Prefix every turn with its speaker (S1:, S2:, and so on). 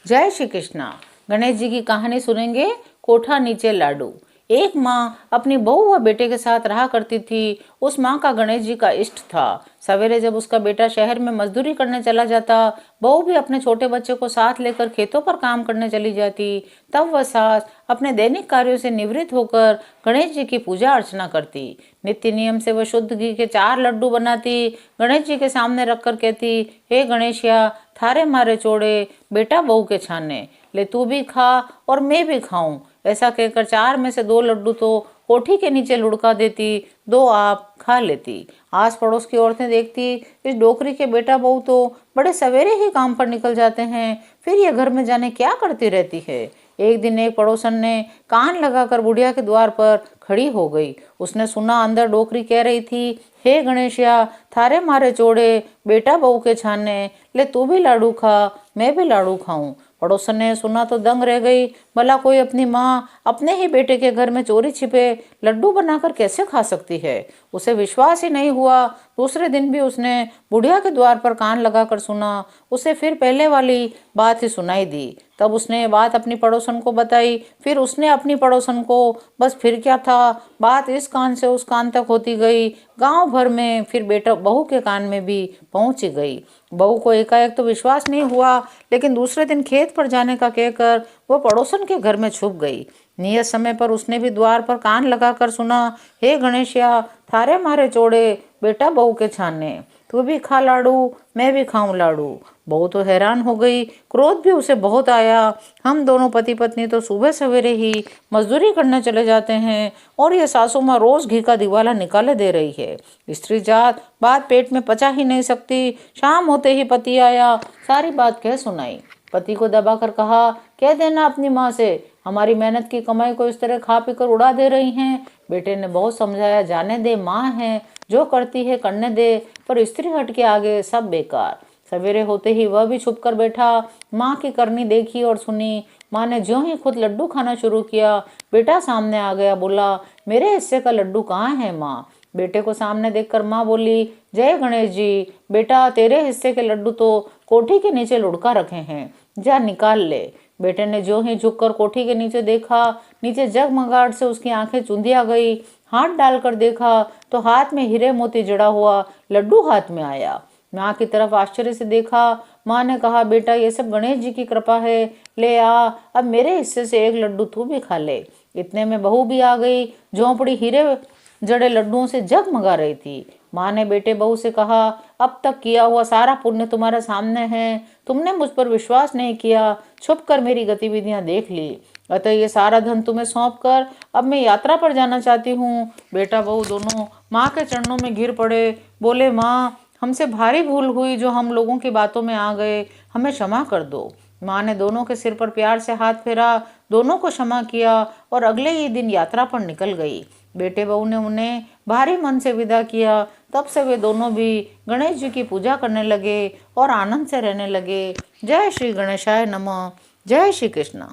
S1: जय श्री कृष्णा। गणेश जी की कहानी सुनेंगे। कोठा नीचे लाडू। एक माँ अपनी बहू व बेटे के साथ रहा करती थी। उस माँ का गणेश जी का इष्ट था। सवेरे जब उसका बेटा शहर में मजदूरी करने चला जाता, बहू भी अपने छोटे बच्चे को साथ लेकर खेतों पर काम करने चली जाती। तब वह सास अपने दैनिक कार्यों से निवृत्त होकर गणेश जी की पूजा अर्चना करती। नित्य नियम से वह शुद्ध घी के 4 लड्डू बनाती, गणेश जी के सामने रखकर कहती, हे गणेशिया, थारे मारे चोड़े, बेटा बहू के छाने, ले तू भी खा और मैं भी खाऊं। ऐसा कहकर 4 में से 2 लड्डू तो कोठी के नीचे लुढ़का देती, 2 आप खा लेती। आस पड़ोस की औरतें देखती, इस डोकरी के बेटा बहू तो बड़े सवेरे ही काम पर निकल जाते हैं, फिर ये घर में जाने क्या करती रहती है। एक दिन एक पड़ोसन ने कान लगाकर बुढ़िया के द्वार पर खड़ी हो गई। उसने सुना अंदर डोकरी कह रही थी, हे गणेशिया, थारे मारे चोड़े, बेटा बहू के छाने, ले तू भी लाडू खा, मैं भी लाडू खाऊं। पड़ोसन ने सुना तो दंग रह गई। भला कोई अपनी माँ अपने ही बेटे के घर में चोरी छिपे लड्डू बनाकर कैसे खा सकती है। उसे विश्वास ही नहीं हुआ। दूसरे दिन भी उसने बुढ़िया के द्वार पर कान लगाकर सुना। उसे फिर पहले वाली बात ही सुनाई दी। तब उसने बात अपनी पड़ोसन को बताई, फिर उसने अपनी पड़ोसन को। बस फिर क्या था, बात इस कान से उस कान तक होती गई, गांव भर में, फिर बेटा बहू के कान में भी पहुंच गई। बहू को एकाएक तो विश्वास नहीं हुआ, लेकिन दूसरे दिन खेत पर जाने का कहकर वो पड़ोसन के घर में छुप गई। नियत समय पर उसने भी द्वार पर कान लगाकर सुना, हे गणेशिया, थारे मारे चोड़े, बेटा बहू के छाने, तू भी खा लाडू, मैं भी खाऊं लाडू। बहू तो हैरान हो गई, क्रोध भी उसे बहुत आया। हम दोनों पति पत्नी तो सुबह सवेरे ही मजदूरी करने चले जाते हैं और ये सासू माँ रोज घी का दिवाला निकाले दे रही है। स्त्री जात बात पेट में पचा ही नहीं सकती। शाम होते ही पति आया, सारी बात कह सुनाई। पति को दबाकर कहा, कह देना अपनी माँ से, हमारी मेहनत की कमाई को इस तरह खा पी कर उड़ा दे रही हैं। बेटे ने बहुत समझाया, जाने दे, माँ है, जो करती है करने दे, पर स्त्री हट के आगे सब बेकार। सवेरे होते ही वह भी छुप कर बैठा। माँ की करनी देखी और सुनी। माँ ने ज्यों ही खुद लड्डू खाना शुरू किया, बेटा सामने आ गया, बोला, मेरे हिस्से का लड्डू कहाँ है माँ। बेटे को सामने देखकर माँ बोली, जय गणेश जी, बेटा तेरे हिस्से के लड्डू तो कोठी के नीचे लुढ़का रखे हैं, जा निकाल ले। बेटे ने ज्यों ही झुककर कोठी के नीचे देखा, नीचे जगमगाहट से उसकी आंखें चुंधिया गई। हाथ डालकर देखा तो हाथ में हीरे मोती जड़ा हुआ लड्डू हाथ में आया। माँ की तरफ आश्चर्य से देखा। माँ ने कहा, बेटा ये सब गणेश जी की कृपा है, ले आ, अब मेरे हिस्से से एक लड्डू तू भी खा ले। इतने में बहू भी आ गई। झोंपड़ी हीरे जड़े लड्डुओं से जगमगा रही थी। माँ ने बेटे बहू से कहा, अब तक किया हुआ सारा पुण्य तुम्हारे सामने है, तुमने मुझ पर विश्वास नहीं किया, छुप कर मेरी गतिविधियां देख ली, अतः ये सारा धन तुम्हें सौंप कर अब मैं यात्रा पर जाना चाहती हूँ। बेटा बहू दोनों माँ के चरणों में गिर पड़े, बोले, माँ हमसे भारी भूल हुई जो हम लोगों की बातों में आ गए, हमें क्षमा कर दो। माँ ने दोनों के सिर पर प्यार से हाथ फेरा, दोनों को क्षमा किया और अगले ही दिन यात्रा पर निकल गई। बेटे बहू ने उन्हें भारी मन से विदा किया। तब से वे दोनों भी गणेश जी की पूजा करने लगे और आनंद से रहने लगे। जय श्री गणेशाय नमः। जय श्री कृष्ण।